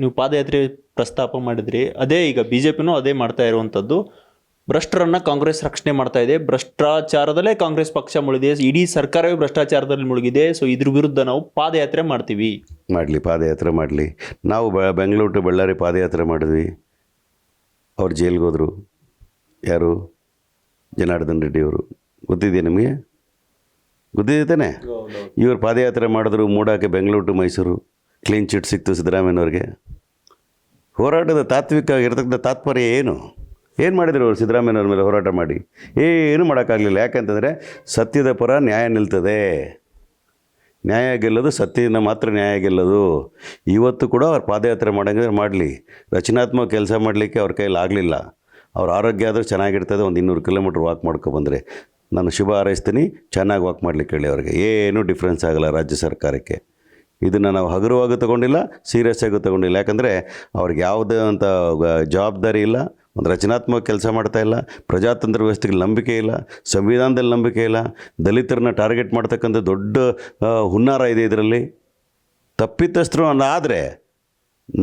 ನೀವು ಪಾದಯಾತ್ರೆ ಪ್ರಸ್ತಾಪ ಮಾಡಿದ್ರಿ, ಅದೇ ಈಗ ಬಿಜೆಪಿನೂ ಅದೇ ಮಾಡ್ತಾ ಇರುವಂಥದ್ದು. ಭ್ರಷ್ಟರನ್ನ ಕಾಂಗ್ರೆಸ್ ರಕ್ಷಣೆ ಮಾಡ್ತಾ ಇದೆ, ಭ್ರಷ್ಟಾಚಾರದಲ್ಲೇ ಕಾಂಗ್ರೆಸ್ ಪಕ್ಷ ಮುಳುಗಿದೆ, ಇಡೀ ಸರ್ಕಾರವೇ ಭ್ರಷ್ಟಾಚಾರದಲ್ಲಿ ಮುಳುಗಿದೆ. ಸೊ ಇದ್ರ ವಿರುದ್ಧ ನಾವು ಪಾದಯಾತ್ರೆ ಮಾಡ್ತೀವಿ. ಮಾಡಲಿ, ಪಾದಯಾತ್ರೆ ಮಾಡಲಿ. ನಾವು ಬೆಂಗಳೂರು ಟು ಬಳ್ಳಾರಿ ಪಾದಯಾತ್ರೆ ಮಾಡಿದ್ವಿ. ಅವ್ರು ಜೈಲಿಗೆ ಹೋದರು. ಯಾರು? ಜನಾರ್ದನ್ ರೆಡ್ಡಿ ಅವರು. ಗೊತ್ತಿದೆಯಾ ನಿಮಗೆ? ಗೊತ್ತಿದೆ ತಾನೆ? ಇವರು ಪಾದಯಾತ್ರೆ ಮಾಡಿದ್ರು ಮೂಡಾಕೆ Bengaluru to Mysuru. Clean chit ಸಿಕ್ತು ಸಿದ್ದರಾಮಯ್ಯನವ್ರಿಗೆ. ಹೋರಾಟದ ತಾತ್ವಿಕ ಇರತಕ್ಕಂಥ ತಾತ್ಪರ್ಯ ಏನು ಮಾಡಿದ್ರು ಅವರು ಸಿದ್ದರಾಮಯ್ಯನವ್ರ ಮೇಲೆ ಹೋರಾಟ ಮಾಡಿ? ಏನು ಮಾಡೋಕ್ಕಾಗಲಿಲ್ಲ. ಯಾಕಂತಂದರೆ ಸತ್ಯದ ಪರ ನ್ಯಾಯ ನಿಲ್ತದೆ. ನ್ಯಾಯ ಗೆಲ್ಲೋದು ಸತ್ಯದಿಂದ ಮಾತ್ರ ನ್ಯಾಯ ಗೆಲ್ಲೋದು. ಇವತ್ತು ಕೂಡ ಅವ್ರು ಪಾದಯಾತ್ರೆ ಮಾಡೋಂಗಿದ್ರೆ ಮಾಡಲಿ. ರಚನಾತ್ಮಕ ಕೆಲಸ ಮಾಡಲಿಕ್ಕೆ ಅವ್ರ ಕೈಯಲ್ಲಿ ಆಗಲಿಲ್ಲ. ಅವ್ರ ಆರೋಗ್ಯ ಆದರೂ ಚೆನ್ನಾಗಿರ್ತದೆ. ಒಂದು 200 ಕಿಲೋಮೀಟ್ರ್ ವಾಕ್ ಮಾಡ್ಕೊಬಂದರೆ ನಾನು ಶುಭ ಹಾರೈಸ್ತೀನಿ. ಚೆನ್ನಾಗಿ ವಾಕ್ ಮಾಡಲಿಕ್ಕೆ ಹೇಳಿ ಅವ್ರಿಗೆ. ಏನೂ ಡಿಫ್ರೆನ್ಸ್ ಆಗೋಲ್ಲ ರಾಜ್ಯ ಸರ್ಕಾರಕ್ಕೆ. ಇದನ್ನು ನಾವು ಹಗುರವಾಗಿ ತೊಗೊಂಡಿಲ್ಲ, ಸೀರಿಯಸ್ ಆಗಿ ತೊಗೊಂಡಿಲ್ಲ. ಯಾಕಂದರೆ ಅವ್ರಿಗೆ ಯಾವುದೇ ಅಂತ ಜವಾಬ್ದಾರಿ ಇಲ್ಲ, ಒಂದು ರಚನಾತ್ಮಕ ಕೆಲಸ ಮಾಡ್ತಾಯಿಲ್ಲ, ಪ್ರಜಾತಂತ್ರ ವ್ಯವಸ್ಥೆಗೆ ನಂಬಿಕೆ ಇಲ್ಲ, ಸಂವಿಧಾನದಲ್ಲಿ ನಂಬಿಕೆ ಇಲ್ಲ, ದಲಿತರನ್ನ ಟಾರ್ಗೆಟ್ ಮಾಡ್ತಕ್ಕಂಥ ದೊಡ್ಡ ಹುನ್ನಾರ ಇದೆ ಇದರಲ್ಲಿ. ತಪ್ಪಿತಸ್ಥರು ಆದರೆ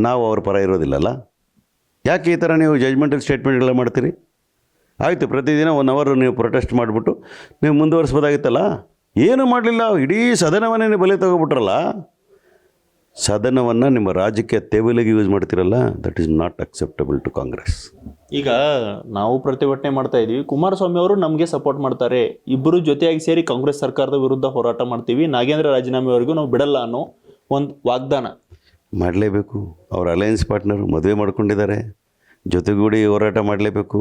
ನಾವು ಅವ್ರ ಪರ ಇರೋದಿಲ್ಲಲ್ಲ. ಯಾಕೆ ಈ ಥರ ನೀವು ಜಜ್ಮೆಂಟಲ್ ಸ್ಟೇಟ್ಮೆಂಟ್ಗಳೆಲ್ಲ ಮಾಡ್ತೀರಿ? ಆಯಿತು, ಪ್ರತಿದಿನ 1 ಅವರ್ ನೀವು ಪ್ರೊಟೆಸ್ಟ್ ಮಾಡಿಬಿಟ್ಟು ನೀವು ಮುಂದುವರಿಸ್ಬೋದಾಗಿತ್ತಲ್ಲ. ಏನೂ ಮಾಡಲಿಲ್ಲ. ಇಡೀ ಸದನವನ್ನೇ ನೀವು ಬಲಿ ತೊಗೊಬಿಟ್ರಲ್ಲ. ಸದನವನ್ನು ನಿಮ್ಮ ರಾಜಕೀಯ ತೇವಲಿಗೆ ಯೂಸ್ ಮಾಡ್ತಿರಲ್ಲ. That is not acceptable to Congress. ಈಗ ನಾವು ಪ್ರತಿಭಟನೆ ಮಾಡ್ತಾ ಇದ್ದೀವಿ, ಕುಮಾರಸ್ವಾಮಿ ಅವರು ನಮಗೆ ಸಪೋರ್ಟ್ ಮಾಡ್ತಾರೆ, ಇಬ್ಬರು ಜೊತೆಯಾಗಿ ಸೇರಿ ಕಾಂಗ್ರೆಸ್ ಸರ್ಕಾರದ ವಿರುದ್ಧ ಹೋರಾಟ ಮಾಡ್ತೀವಿ, ನಾಗೇಂದ್ರ ರಾಜೀನಾಮೆವರೆಗೂ ನಾವು ಬಿಡಲ್ಲ ಅನ್ನೋ ಒಂದು ವಾಗ್ದಾನ ಮಾಡಲೇಬೇಕು. ಅವ್ರ ಅಲಯನ್ಸ್ ಪಾರ್ಟ್ನರು ಮದುವೆ ಮಾಡ್ಕೊಂಡಿದ್ದಾರೆ, ಜೊತೆಗೂಡಿ ಹೋರಾಟ ಮಾಡಲೇಬೇಕು.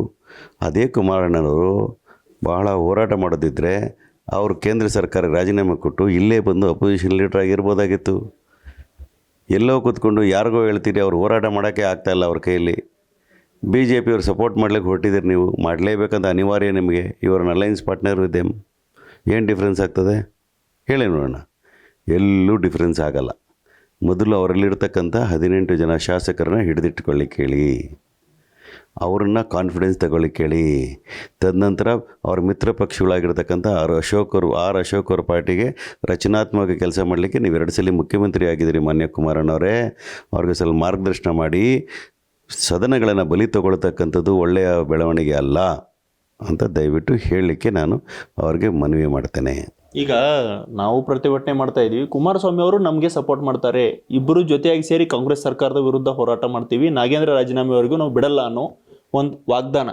ಅದೇ ಕುಮಾರಣ್ಣನವರು ಬಹಳ ಹೋರಾಟ ಮಾಡೋದಿದ್ದರೆ ಅವರು ಕೇಂದ್ರ ಸರ್ಕಾರ ರಾಜೀನಾಮೆ ಕೊಟ್ಟು ಇಲ್ಲೇ ಬಂದು ಅಪೋಸಿಷನ್ ಲೀಡರ್ ಆಗಿರ್ಬೋದಾಗಿತ್ತು. ಎಲ್ಲೋ ಕೂತ್ಕೊಂಡು ಯಾರಿಗೋ ಹೇಳ್ತೀರಿ, ಅವ್ರು ಹೋರಾಟ ಮಾಡೋಕ್ಕೆ ಆಗ್ತಾಯಿಲ್ಲ ಅವ್ರ ಕೈಯಲ್ಲಿ. BJP ಸಪೋರ್ಟ್ ಮಾಡ್ಲಿಕ್ಕೆ ಹೊರಟಿದ್ದೀರಿ ನೀವು. ಮಾಡಲೇಬೇಕಂತ ಅನಿವಾರ್ಯ ನಿಮಗೆ. ಇವರನ್ನ ಅಲಯನ್ಸ್ ಪಾರ್ಟ್ನರ್ ಇದೆ. ಏನು ಡಿಫ್ರೆನ್ಸ್ ಆಗ್ತದೆ ಹೇಳಿ ನೋಡೋಣ. ಎಲ್ಲೂ ಡಿಫ್ರೆನ್ಸ್ ಆಗಲ್ಲ. ಮೊದಲು ಅವರಲ್ಲಿರ್ತಕ್ಕಂಥ 18 ಜನ ಶಾಸಕರನ್ನ ಹಿಡಿದಿಟ್ಕೊಳ್ಳಿಕ್ಕೆ ಹೇಳಿ, ಅವ್ರನ್ನ ಕಾನ್ಫಿಡೆನ್ಸ್ ತಗೊಳ್ಳಿಕ್ಕೆ ಹೇಳಿ. ತದನಂತರ ಅವ್ರ ಮಿತ್ರ ಪಕ್ಷಗಳಾಗಿರ್ತಕ್ಕಂಥ ಅಶೋಕ್ ಅವ್ರ ಪಾರ್ಟಿಗೆ ರಚನಾತ್ಮಕ ಕೆಲಸ ಮಾಡಲಿಕ್ಕೆ ನೀವು 2 ಸಲ ಮುಖ್ಯಮಂತ್ರಿ ಆಗಿದ್ದೀರಿ ಮಾನ್ಯ ಕುಮಾರಣ್ಣವರೇ. ಅವ್ರಿಗೆ ಸ್ವಲ್ಪ ಮಾರ್ಗದರ್ಶನ ಮಾಡಿ. ಸದನಗಳನ್ನು ಬಲಿ ತಗೊಳ್ತಕ್ಕಂಥದ್ದು ಒಳ್ಳೆಯ ಬೆಳವಣಿಗೆ ಅಲ್ಲ ಅಂತ ದಯವಿಟ್ಟು ಹೇಳಲಿಕ್ಕೆ ನಾನು ಅವ್ರಿಗೆ ಮನವಿ ಮಾಡ್ತೇನೆ. ಈಗ ನಾವು ಪ್ರತಿಭಟನೆ ಮಾಡ್ತಾ ಇದ್ದೀವಿ, ಕುಮಾರಸ್ವಾಮಿ ಅವರು ನಮಗೆ ಸಪೋರ್ಟ್ ಮಾಡ್ತಾರೆ, ಇಬ್ಬರು ಜೊತೆಯಾಗಿ ಸೇರಿ ಕಾಂಗ್ರೆಸ್ ಸರ್ಕಾರದ ವಿರುದ್ಧ ಹೋರಾಟ ಮಾಡ್ತೀವಿ, ನಾಗೇಂದ್ರ ರಾಜೀನಾಮೆವರೆಗೂ ನಾವು ಬಿಡಲ್ಲ ಅನ್ನೋ ಒಂದು ವಾಗ್ದಾನ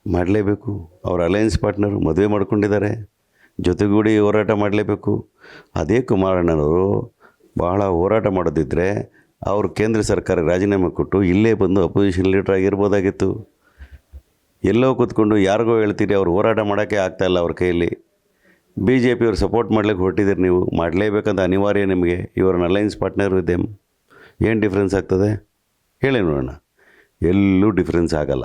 ಮಾಡಲೇಬೇಕು. ಅವ್ರ ಅಲಯನ್ಸ್ ಪಾರ್ಟ್ನರು ಮದುವೆ ಮಾಡ್ಕೊಂಡಿದ್ದಾರೆ, ಜೊತೆಗೂಡಿ ಹೋರಾಟ ಮಾಡಲೇಬೇಕು. ಅದೇ ಕುಮಾರಣ್ಣನವರು ಬಹಳ ಹೋರಾಟ ಮಾಡೋದಿದ್ದರೆ ಅವರು ಕೇಂದ್ರ ಸರ್ಕಾರ ರಾಜೀನಾಮೆ ಕೊಟ್ಟು ಇಲ್ಲೇ ಬಂದು ಅಪೋಸಿಷನ್ ಲೀಡರ್ ಆಗಿರ್ಬೋದಾಗಿತ್ತು. ಎಲ್ಲೋ ಕೂತ್ಕೊಂಡು ಯಾರಿಗೋ ಹೇಳ್ತೀರಿ, ಅವ್ರು ಹೋರಾಟ ಮಾಡೋಕ್ಕೆ ಆಗ್ತಾಯಿಲ್ಲ ಅವ್ರ ಕೈಯಲ್ಲಿ. BJP ಸಪೋರ್ಟ್ ಮಾಡ್ಲಿಕ್ಕೆ ಹೊರಟಿದ್ದೀರಿ ನೀವು. ಮಾಡಲೇಬೇಕಂತ ಅನಿವಾರ್ಯ ನಿಮಗೆ. ಇವರನ್ನ ಅಲಯನ್ಸ್ ಪಾರ್ಟ್ನರ್ ಇದೆ. ಏನು ಡಿಫ್ರೆನ್ಸ್ ಆಗ್ತದೆ ಹೇಳಿ ನೋಡೋಣ. ಎಲ್ಲೂ ಡಿಫ್ರೆನ್ಸ್ ಆಗಲ್ಲ.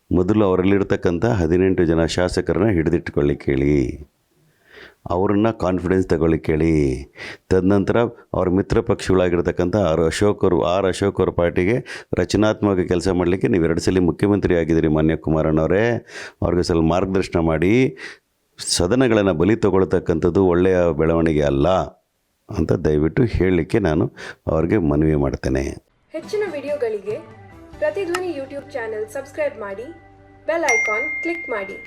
ಮೊದಲು ಅವರಲ್ಲಿರ್ತಕ್ಕಂಥ 18 ಜನ ಶಾಸಕರನ್ನ ಹಿಡಿದಿಟ್ಕೊಳ್ಳಿಕ್ಕೆ ಹೇಳಿ, ಅವ್ರನ್ನ ಕಾನ್ಫಿಡೆನ್ಸ್ ತಗೊಳ್ಳಿಕ್ಕೆ ಹೇಳಿ. ತದನಂತರ ಅವ್ರ ಮಿತ್ರ ಪಕ್ಷಗಳಾಗಿರ್ತಕ್ಕಂಥ ಅಶೋಕ್ ಅವ್ರ ಪಾರ್ಟಿಗೆ ರಚನಾತ್ಮಕ ಕೆಲಸ ಮಾಡಲಿಕ್ಕೆ ನೀವು 2 ಸಲ ಮುಖ್ಯಮಂತ್ರಿ ಆಗಿದ್ದೀರಿ ಮಾನ್ಯ ಕುಮಾರಣ್ಣವರೇ. ಅವ್ರಿಗೆ ಸ್ವಲ್ಪ ಮಾರ್ಗದರ್ಶನ ಮಾಡಿ. ಸದನಗಳನ್ನು ಬಲಿ ತಗೊಳ್ತಕ್ಕಂಥದ್ದು ಒಳ್ಳೆಯ ಬೆಳವಣಿಗೆ ಅಲ್ಲ ಅಂತ ದಯವಿಟ್ಟು ಹೇಳಲಿಕ್ಕೆ ನಾನು ಅವ್ರಿಗೆ ಮನವಿ ಮಾಡ್ತೇನೆ. ಹೆಚ್ಚಿನ ವಿಡಿಯೋಗಳಿಗೆ ಪ್ರತಿಧ್ವನಿ ಯೂಟ್ಯೂಬ್ ಚಾನೆಲ್ ಸಬ್ಸ್ಕ್ರೈಬ್ ಮಾಡಿ, ಬೆಲ್ ಐಕಾನ್ ಕ್ಲಿಕ್ ಮಾಡಿ.